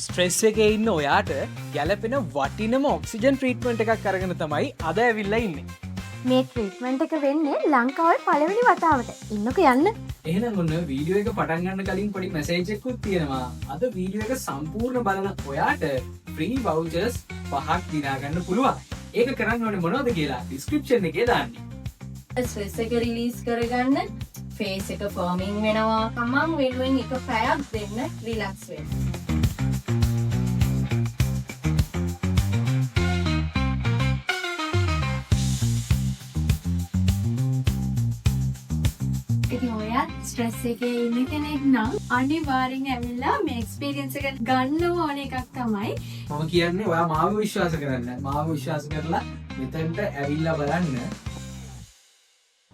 Stress එකේ ඉන්න ඔයාට ගැලපෙන වටිනම ඔක්සිජන් ට්‍රීට්මන්ට් එකක් අරගෙන තමයි අද ඇවිල්ලා ඉන්නේ. මේ ට්‍රීට්මන්ට් එක වෙන්නේ ලංකාවේ පළවෙනි වතාවට. ඉන්නක යන්න. එහෙනම් ඔන්න වීඩියෝ එක පටන් ගන්න කලින් පොඩි මැසේජ් එකකුත් තියෙනවා. අද වීඩියෝ එක සම්පූර්ණ බලන ඔයාට ෆ්‍රී වවුචර්ස් 5ක් දිනා ගන්න පුළුවන්. ඒක කරන්න ඕනේ මොනවද කියලා ඩිස්ක්‍රිප්ෂන් එකේ දාන්න. ස්ට්‍රෙස් එක රිලීස් කරගන්න, ෆේස් එක ෆර්මින් වෙනවා, තමන් වෙනුවෙන් එක පැයක් දෙන්න රිලැක්ස් වෙන්න. ඉතින් ඔයා ස්ට්‍රෙස් එකේ ඉන්න කෙනෙක් නම් අනිවාර්යෙන් ඇවිල්ලා මේ එක්ස්පීරියන්ස් එක ගන්න ඕන එකක් තමයි. මම කියන්නේ ඔයා මාව විශ්වාස කරන්න. මාව විශ්වාස කරලා මෙතනට ඇවිල්ලා බලන්න.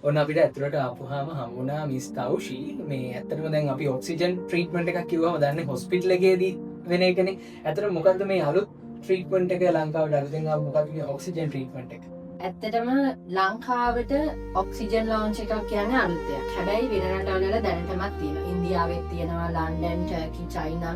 ඔන්න අපිට ඇතුළට ආපුහාම හම්බුණා මිස් තවුෂි. මේ ඇත්තටම දැන් අපි ඔක්සිජන් ට්‍රීට්මන්ට් එකක් කිව්වම දන්නේ හොස්පිටල් එකේදී වෙන එකනේ. ඇත්තටම මොකද්ද මේ අලුත් ට්‍රීට්මන්ට් එක ලංකාවට අරගෙන ආව මොකක්ද මේ ඔක්සිජන් ට්‍රීට්මන්ට් එක? ඇත්තටම ලංකාවට ඔක්සිජන් ලොන්ච් එකක් කියන්නේ අලුත් දෙයක්. හැබැයි වෙන රටවල දැනටමත් තියෙනවා. ඉන්දියාවෙත් තියෙනවා, ලන්ඩන්, ටර්කි, චයිනා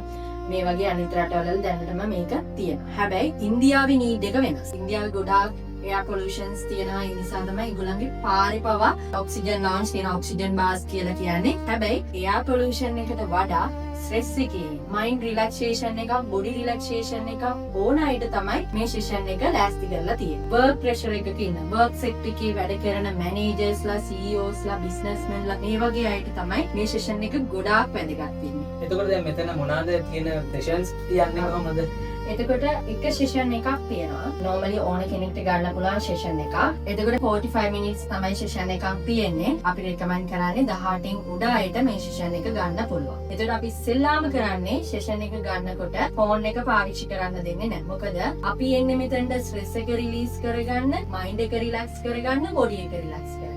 මේ වගේ අනිත් රටවල දැනටම මේක තියෙනවා. හැබැයි ඉන්දියාවේ නීඩ් එක වෙනස්. ඉන්දියාවේ ගොඩාක් එයා පොලියුෂන්ස් තියෙනවා. ඒ නිසා තමයි ඒගොල්ලන්ගේ පාරේ පවා ඔක්සිජන් ලොන්ච් තියෙන ඔක්සිජන් බාස් කියලා කියන්නේ. හැබැයි එයා පොලියුෂන් එකට වඩා ස්ට්‍රෙස් එකේ මයින්ඩ් රිලැක්සේෂන් එකක්, බොඩි රිලැක්සේෂන් එකක් ඕන අයට තමයි මේ සෙෂන් එක ලෑස්ති කරලා තියෙන්නේ. වර්ක් ප්‍රෙෂර් එකක ඉන්න, වර්ක් සෙක්ටර් එකේ වැඩ කරන මැනේජර්ස්ලා, CEOස්ලා, බිස්නස්මන්ලා මේ වගේ අයට තමයි මේ සෙෂන් එක ගොඩාක් වැදගත් වෙන්නේ. එතකොට දැන් මෙතන මොනවාද තියෙන සෙෂන්ස් කියන්නේ කොහොමද? එතකොට එක සෙෂන් එකක් තියෙනවා. නෝමලි ඕන කෙනෙක්ට ගන්න පුළුවන් සෙෂන් එකක්. එතකොට 45 මිනිත්ස් තමයි සෙෂන් එකක් තියෙන්නේ. අපි රෙකමන්ඩ් කරන්නේ 18න් උඩ අයට මේ සෙෂන් එක ගන්න පුළුවන්. එතකොට අපි ඉස්සෙල්ලාම කරන්නේ සෙෂන් එක ගන්නකොට ෆෝන් එක පාවිච්චි කරන්න දෙන්නේ නැහැ. මොකද අපි එන්නේ මෙතනට ස්ට්‍රෙස් එක රිලීස් කරගන්න, මයින්ඩ් එක රිලැක්ස් කරගන්න, බොඩි එක රිලැක්ස් කරගන්න.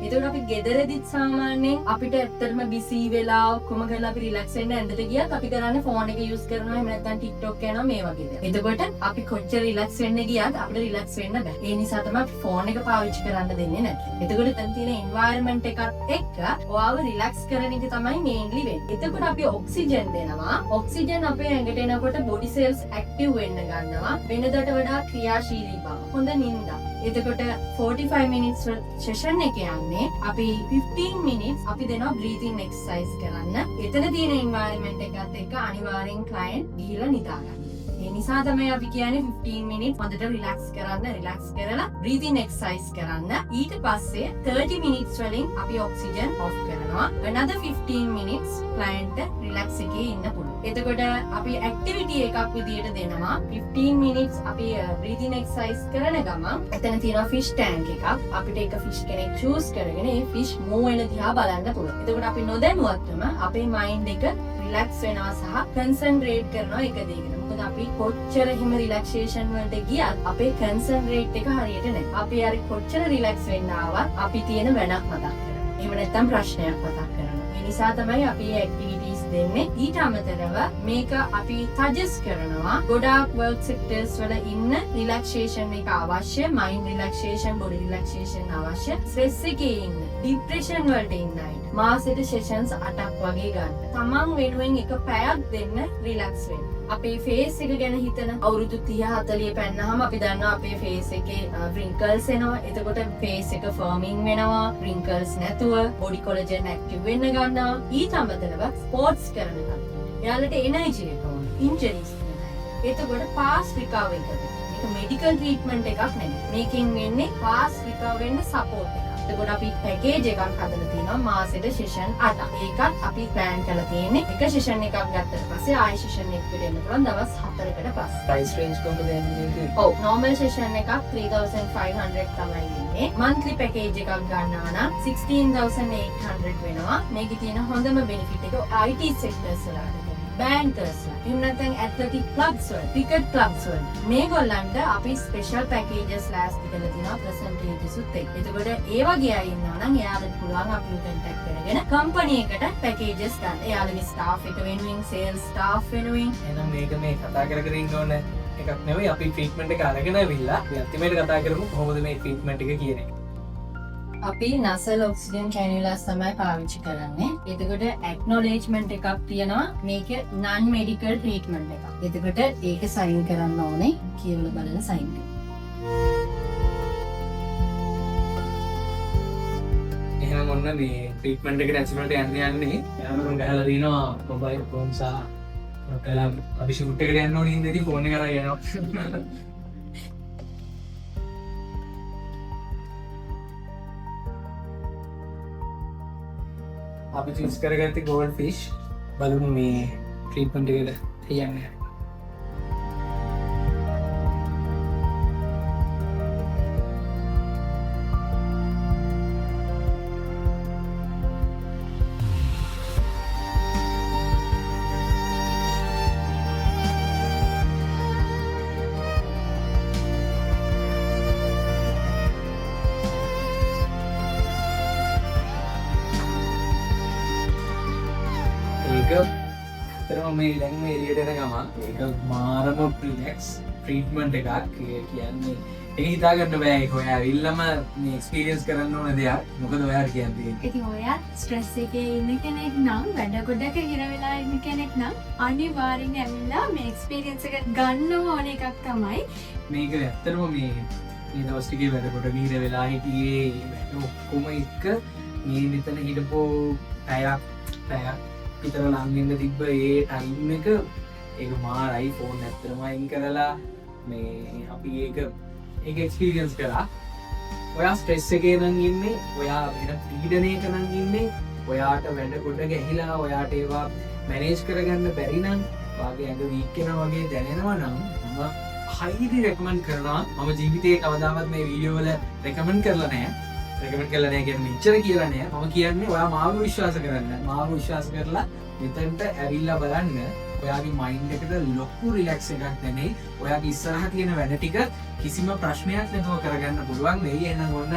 එතකොට අපි ගෙදරදිත් සාමාන්‍යයෙන් අපිට ඇත්තටම බිසි වෙලා ඔක්කොම කරලා අපි රිලැක්ස් වෙන්න ඇඳට ගියත් අපි කරන්නේ ෆෝන් එක යූස් කරනවා, එහෙම නැත්නම් TikTok යනවා මේ වගේ දේවල්. එතකොට අපි කොච්චර රිලැක්ස් වෙන්න ගියත් අපිට රිලැක්ස් වෙන්න බෑ. ඒ නිසා තමයි අපි ෆෝන් එක පාවිච්චි කරන්න දෙන්නේ නැත්තේ. එතකොට දැන් තියෙන එන්වයරන්මන්ට් එකත් එක්ක ඔයාව රිලැක්ස් කරන එක තමයි මේන්ලි වෙන්නේ. එතකොට අපි ඔක්සිජන් දෙනවා. ඔක්සිජන් අපේ ඇඟට එනකොට බොඩි සෙල්ස් ඇක්ටිව් වෙන්න ගන්නවා. වෙනදට වඩා ක්‍රියාශීලී බව. හොඳ නිින්දක්. එතකොට 45 මිනිත්ස් සෙෂන් එක යන්නේ අපි 15 මිනිත්ස් අපි දෙනවා බ්‍රීතින් එක්සර්සයිස් කරන්න. එතන තියෙන එන්වයරන්මන්ට් එකත් එක්ක අනිවාර්යෙන් ක්ලයන්ට් ගිහිල්ලා නිදා ගන්න. ඒ නිසා තමයි අපි කියන්නේ 15 මිනිත්ස් හොඳට රිලැක්ස් කරන්න, රිලැක්ස් කරලා බ්‍රීතින් එක්සර්සයිස් කරන්න. ඊට පස්සේ 30 මිනිත්ස් වලින් අපි ඔක්සිජන් ඔෆ් කරනවා. another 15 මිනිත්ස් ක්ලයන්ට් රිලැක්ස් එකේ ඉන්න පුළුවන්. එතකොට අපි ඇක්ටිවිටි එකක් විදියට දෙනවා. 15 මිනිත්ස් අපි බ්‍රීතින් එක්සර්සයිස් කරන ගමන් එතන තියෙනවා ෆිෂ් ටැන්ක් එකක්. අපිට එක ෆිෂ් කෙනෙක් චූස් කරගෙන ඒ ෆිෂ් මූව් වෙන දිහා බලන්න පුළුවන්. එතකොට අපි නොදැනුවත්වම අපේ මයින්ඩ් එක රිලැක්ස් වෙනවා සහ කන්සන්ට්‍රේට් කරනවා එක දෙයකට. මොකද අපි කොච්චර හිම රිලැක්සේෂන් වලට ගියත් අපේ කන්සන්ට්‍රේට් එක හරියට නැහැ. අපි හරි කොච්චර රිලැක්ස් වෙන්න ආවත් අපි තියෙන වැඩක් මතක් කරනවා. එහෙම නැත්නම් ප්‍රශ්නයක් මතක් කරනවා. ඒ නිසා තමයි අපි මේ ඇක්ටිවිටීස් දෙන්නේ. ඊට අමතරව මේක අපි සජෙස්ට් කරනවා ගොඩාක් වර්ක් සෙක්ටර්ස් වල ඉන්න රිලැක්සේෂන් එක අවශ්‍ය, මයින්ඩ් රිලැක්සේෂන්, බොඩි රිලැක්සේෂන් අවශ්‍ය, ස්ට්‍රෙස් එකේ ඉන්න, ડિප්‍රෙෂන් වලට ඉන්න අයට මාසෙට සෙෂන්ස් 8ක් වගේ ගන්න. තමන් වෙනුවෙන් එක පැයක් දෙන්න රිලැක්ස් වෙන්න. අපේ ෆේස් එක ගැන හිතන අවුරුදු 30-40 පැන්නාම අපි දන්නවා අපේ ෆේස් එකේ රින්කල්ස් එනවා. එතකොට ෆේස් එක ෆර්මින් වෙනවා. රින්කල්ස් නැතුව බොඩි කොලජන් ඇක්ටිව් වෙන්න ගන්නවා. ඊට අමතරව ස්පෝර්ට්ස් කරන එක. එයාලට එනර්ජි එක ඕන. ඉන්ජරිස් නැහැ. එතකොට පාස් රිකවර් එක. මේක මෙඩිකල් ට්‍රීට්මන්ට් එකක් නෙමෙයි. මේකෙන් වෙන්නේ පාස් රිකවර් වෙන්න සපෝට් එකක්. එතකොට අපි පැකේජ් එකක් හදලා තියෙනවා මාසෙට සෙෂන් 8ක්. ඒකත් අපි ප්ලෑන් කරලා තියෙන්නේ. එක සෙෂන් එකක් ගත්තට පස්සේ ආයෙ සෙෂන් එකකට එන්න පුළුවන් දවස් 4කට පස්සේ. ප්‍රයිස් රේන්ජ් කොහොමද යන්නේ? ඔව් නෝමල් සෙෂන් එකක් 3500 තමයි ඉන්නේ. මන්ත්ලි පැකේජ් එකක් ගන්නවා නම් 16800 වෙනවා. මේකේ තියෙන හොඳම බෙනිෆිට් එක IT සෙක්ටර්ස් වලට. බෑන්කර්ස්ලා, එහෙම නැත්නම් ඇත්ලටික් ක්ලබ්ස් වල, ක්‍රිකට් ක්ලබ්ස් වල මේගොල්ලන්ට අපි ස්පෙෂල් පැකේජස් ලෑස්ති කරලා තිනවා පර්සන්ටේජස් උත් එක්ක. එතකොට ඒ වගේ අය ඉන්නවා නම් එයාලට පුළුවන් අපිව කන්ටැක්ට් කරගෙන කම්පැනි එකට පැකේජස් ගන්න. එයාලගේ ස්ටාෆ් එක වෙනුවෙන්, සේල්ස් ස්ටාෆ් වෙනුවෙන්. එහෙනම් මේක මේ කතා කර කර ඉන්න ඕන එකක් නෙවෙයි. අපි ට්‍රීට්මන්ට් එක අරගෙන ඇවිල්ලා අපි අන්තිමට කතා කරමු කොහොමද මේ ට්‍රීට්මන්ට් එක කියන එක. අපි නසල් ඔක්සිජන් කැනියුලාස් තමයි පාවිච්චි කරන්නේ. එතකොට ඇක්නොලේජ්මන්ට් එකක් තියෙනවා. මේක non medical treatment එකක්. එතකොට ඒක සයින් කරන්න ඕනේ. කියලා බලන සයින් එක. එහෙනම් ඔන්න මේ ට්‍රීට්මන්ට් එකට ඇක්චුවල්ට යන්නේ යනකොට ගහලා දිනවා මොබයිල් ෆෝන් සහ ඔකලා අපි ෂූට් එකට යන්න ඕනේ ඉඳි ෆෝන් එක කරා යනවා. අපි චූස් කරගත්තේ ගෝල්ඩ් ෆිෂ්. බලමු මේ ට්‍රීට්මන්ට් එකට යන්නේ. ඒක ඇත්තටම මේ දැන් මේ එළියට එන ගම ඒක මාරම රිලැක්ස් ට්‍රීට්මන්ට් එකක්. ඒ කියන්නේ ඒක හිතා ගන්න බෑ. ඒක ඔයා ඇවිල්ලාම මේ එක්ස්පීරියන්ස් කරන්න ඕන දෙයක්. මොකද ඔයාට කියන්නේ ඉතින් ඔයත් ස්ට්‍රෙස් එකේ ඉන්න කෙනෙක් නම් වැඩ ගොඩක හිර වෙලා ඉන්න කෙනෙක් නම් අනිවාර්යෙන් ඇවිල්ලා මේ එක්ස්පීරියන්ස් එක ගන්න ඕන එකක් තමයි. මේක ඇත්තටම මේ දවස් ටිකේ වැඩ කොට ගිහිර වෙලා හිටියේ වැඩ ඔක්කොම එක මේ මෙතන හිටපු පැයක් විතර ලං වෙන්න තිබ්බ ඒ ටයිම් එක ඒක මාරයි. ෆෝන් ඇත්තටම අයින් කරලා මේ අපි ඒක එක්ස්පීරියන්ස් කරා. ඔයා ස්ට්‍රෙස් එකේ නම් ඉන්නේ, ඔයා වෙන පීඩනයක නම් ඉන්නේ, ඔයාට වැඩ කොට ගැහිලා ඔයාට ඒවා මැනේජ් කරගන්න බැරි නම්, වාගේ ඇඟ වීක් වෙනවා වගේ දැනෙනවා නම් මම highly recommend කරනවා. මම ජීවිතේ කවදාවත් මේ වීඩියෝ වල recommend කරලා නැහැ. recommend කරලා නැහැ කියන්නේ මෙච්චර කියලා නෑ. මම කියන්නේ ඔයා මාව විශ්වාස කරන්න. මාව විශ්වාස කරලා මෙතනට ඇවිල්ලා බලන්න. ඔයාගේ මයින්ඩ් එකට ලොකු රිලැක්ස් එකක් දැනෙයි. ඔයාගේ ඉස්සරහ තියෙන වැඩ ටික කිසිම ප්‍රශ්නයක් නැතුව කරගන්න පුළුවන් වෙයි. එහෙනම් ඔන්න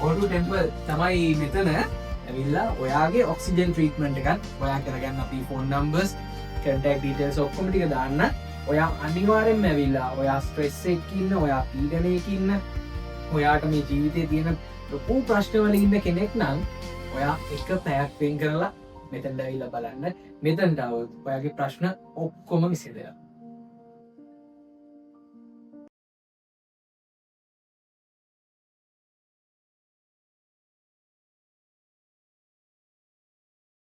O2 Temple තමයි මෙතන ඇවිල්ලා ඔයාගේ ඔක්සිජන් ට්‍රීට්මන්ට් එකත් ඔයා කරගන්න. අපි ෆෝන් නම්බර්ස්, contact details ඔක්කොම ටික දාන්න. ඔයා අනිවාර්යෙන්ම ඇවිල්ලා ඔයා ස්ට්‍රෙස් එකකින් ඉන්න, ඔයා පීඩනයකින් ඉන්න, ඔයාට මේ ජීවිතේ තියෙන ලොකු ප්‍රශ්න වල ඉන්න කෙනෙක් නම් ඔයා එක පැයක් වෙන් කරලා මෙතනට ඇවිල්ලා බලන්න. මෙතනට આવොත් ඔයාගේ ප්‍රශ්න ඔක්කොම විසඳෙනවා.